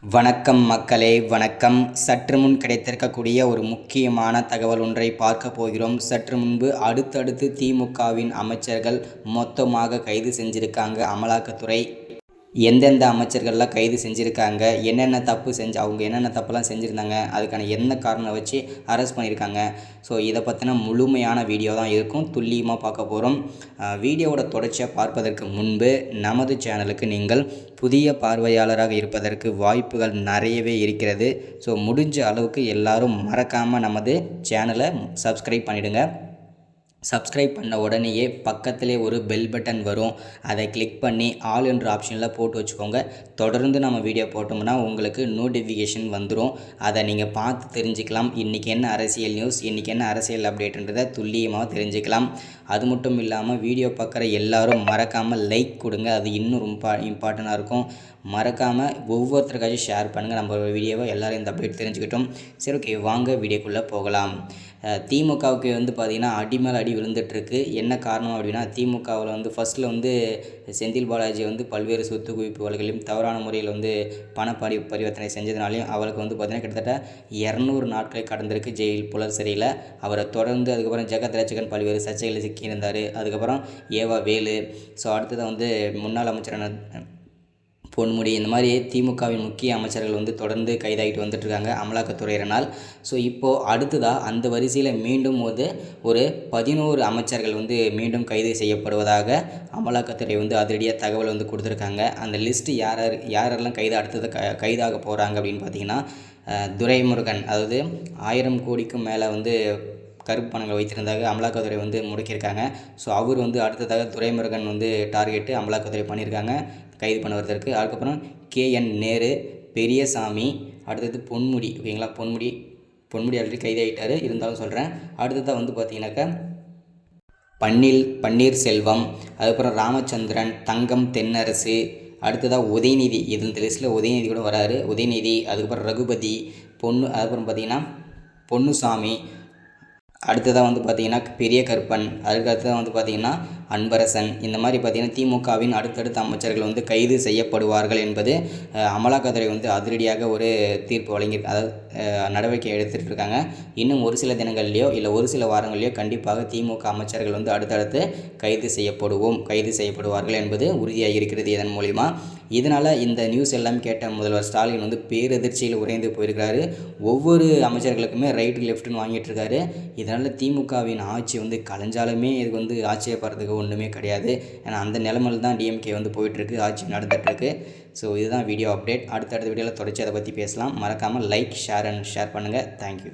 வணக்கம் மக்களே, வணக்கம். சற்று முன் கிடைத்திருக்கக்கூடிய ஒரு முக்கியமான தகவல் ஒன்றை பார்க்க போகிறோம். சற்று முன்பு அடுத்தடுத்து திமுகவின் அமைச்சர்கள் மொத்தமாக கைது செஞ்சிருக்காங்க அமலாக்கத்துறை. எந்தெந்த அமைச்சர்கள்லாம் கைது செஞ்சுருக்காங்க, என்னென்ன தப்பு அவங்க என்னென்ன தப்புலாம் செஞ்சுருந்தாங்க, அதுக்கான என்ன காரணம் வச்சு அரெஸ்ட் பண்ணியிருக்காங்க. ஸோ இதை பற்றின முழுமையான வீடியோ தான் இருக்கும், துல்லியமாக பார்க்க போகிறோம். வீடியோவோட தொடர்ச்சியாக பார்ப்பதற்கு முன்பு நமது சேனலுக்கு நீங்கள் புதிய பார்வையாளராக இருப்பதற்கு வாய்ப்புகள் நிறையவே இருக்கிறது. ஸோ முடிஞ்ச அளவுக்கு எல்லோரும் மறக்காமல் நமது சேனலை சப்ஸ்கிரைப் பண்ணிவிடுங்க. சப்ஸ்கிரைப் பண்ண உடனேயே பக்கத்திலே ஒரு பெல் பட்டன் வரும், அதை கிளிக் பண்ணி ஆல் என்ற ஆப்ஷனில் போட்டு வச்சுக்கோங்க. தொடர்ந்து நம்ம வீடியோ போட்டோம்னா உங்களுக்கு நோட்டிஃபிகேஷன் வந்துடும். அதை நீங்கள் பார்த்து தெரிஞ்சுக்கலாம். இன்றைக்கி என்ன அரசியல் நியூஸ், இன்றைக்கி என்ன அரசியல் அப்டேட்டுன்றதை துல்லியமாக தெரிஞ்சுக்கலாம். அது மட்டும் இல்லாமல் வீடியோ பார்க்குற எல்லோரும் மறக்காமல் லைக் கொடுங்க, அது இன்னும் ரொம்ப இம்பார்ட்டண்ட்டாக இருக்கும். மறக்காமல் ஒவ்வொருத்தருக்காச்சும் ஷேர் பண்ணுங்கள், நம்ம வீடியோவை எல்லோரும் இந்த அப்டேட் தெரிஞ்சுக்கிட்டோம். சரி, ஓகே, வாங்க வீடியோக்குள்ளே போகலாம். திமுகவுக்கு பார்த்திங்கன்னா அடி மேல் அடி விழுந்துட்டுருக்கு. என்ன காரணம் அப்படின்னா, திமுகவில் ஃபஸ்ட்டில் செந்தில் பாலாஜி பல்வேறு சொத்து குவிப்பு வழக்குகளையும் தவறான முறையில் பண பரிவர்த்தனை செஞ்சதுனாலையும் அவருக்கு பார்த்திங்கன்னா கிட்டத்தட்ட 200 நாட்களை கடந்திருக்கு ஜெயில் புலர் சிறையில். அவரை தொடர்ந்து அதுக்கப்புறம் ஜெகத் ரட்சகன் பல்வேறு சர்ச்சைகளில் சிக்கியிருந்தார். அதுக்கப்புறம் ஏவா வேலு, ஸோ அடுத்தது முன்னாள் அமைச்சரான பொன்முடி, இந்த மாதிரி திமுகவின் முக்கிய அமைச்சர்கள் தொடர்ந்து கைதாகிட்டு வந்துட்டுருக்காங்க அமலாக்கத்துறையினால். ஸோ இப்போது அடுத்ததாக அந்த வரிசையில் மீண்டும் ஒரு 11 அமைச்சர்கள் மீண்டும் கைது செய்யப்படுவதாக அமலாக்கத்துறை அதிரடியாக தகவல் கொடுத்துருக்காங்க. அந்த லிஸ்ட்டு யாரெல்லாம் அடுத்தது கைதாக போகிறாங்க அப்படின்னு பார்த்தீங்கன்னா, துரைமுருகன், அதாவது 1000 கோடிக்கும் மேலே கருப்பு பணங்கள் வைத்திருந்தாக அமலாக்கத்துறை முடக்கியிருக்காங்க. ஸோ அவர் அடுத்ததாக துரைமுருகன் டார்கெட்டு அமலாக்கத்துறை பண்ணியிருக்காங்க கைது பண்ணுவதற்கு. அதுக்கப்புறம் KN நேரு, பெரியசாமி, அடுத்தது பொன்முடி. ஓகேங்களா, பொன்முடி ஆல்ரெடி கைதாகிட்டார், இருந்தாலும் சொல்கிறேன். அடுத்ததாக பார்த்தீங்கன்னாக்கா பன்னீர்செல்வம், அதுக்கப்புறம் ராமச்சந்திரன், தங்கம் தென்னரசு, அடுத்ததாக உதயநிதி. இந்த லிஸ்ட்டில் உதயநிதி கூட வராரு. உதயநிதி, அதுக்கப்புறம் ரகுபதி, அதுக்கப்புறம் பார்த்திங்கன்னா பொன்னுசாமி, அடுத்ததாக பார்த்திங்கன்னா பெரிய கருப்பன், அதுக்கு அடுத்ததாக பார்த்திங்கன்னா அன்பரசன். இந்த மாதிரி பார்த்திங்கன்னா திமுகவின் அடுத்தடுத்த அமைச்சர்கள் கைது செய்யப்படுவார்கள் என்பது அமலாக்கத்துறை அதிரடியாக ஒரு தீர்ப்பு வழங்கியிருக்கு. அதாவது நடவடிக்கை எடுத்துகிட்டு இருக்காங்க. இன்னும் ஒரு சில தினங்கள்லையோ இல்லை ஒரு சில வாரங்கள்லையோ கண்டிப்பாக திமுக அமைச்சர்கள் அடுத்தடுத்து கைது செய்யப்படுவார்கள் என்பது உறுதியாக இருக்கிறது இதன் மூலிமா. இதனால் இந்த நியூஸ் எல்லாம் கேட்ட முதல்வர் ஸ்டாலின் பேரதிர்ச்சியில் உறைந்து போயிருக்கிறாரு. ஒவ்வொரு அமைச்சர்களுக்குமே ரைட்டு லெஃப்ட்டுன்னு வாங்கிட்டு இருக்காரு. இதனால் திமுகவின் ஆட்சி கலைஞ்சாலுமே இது ஆச்சரியப்படுறதுக்கு ஒன்றுமே கிடையாது. ஏன்னா அந்த நிலைமையில் தான் டிஎம்கே போயிட்டுருக்கு, ஆட்சி நடந்துகிட்ருக்கு. ஸோ இதுதான் வீடியோ அப்டேட். அடுத்தடுத்த வீடியோவில் தொடர்ச்சி அதை பற்றி பேசலாம். மறக்காமல் லைக், ஷேர் பண்ணுங்கள். தேங்க்யூ.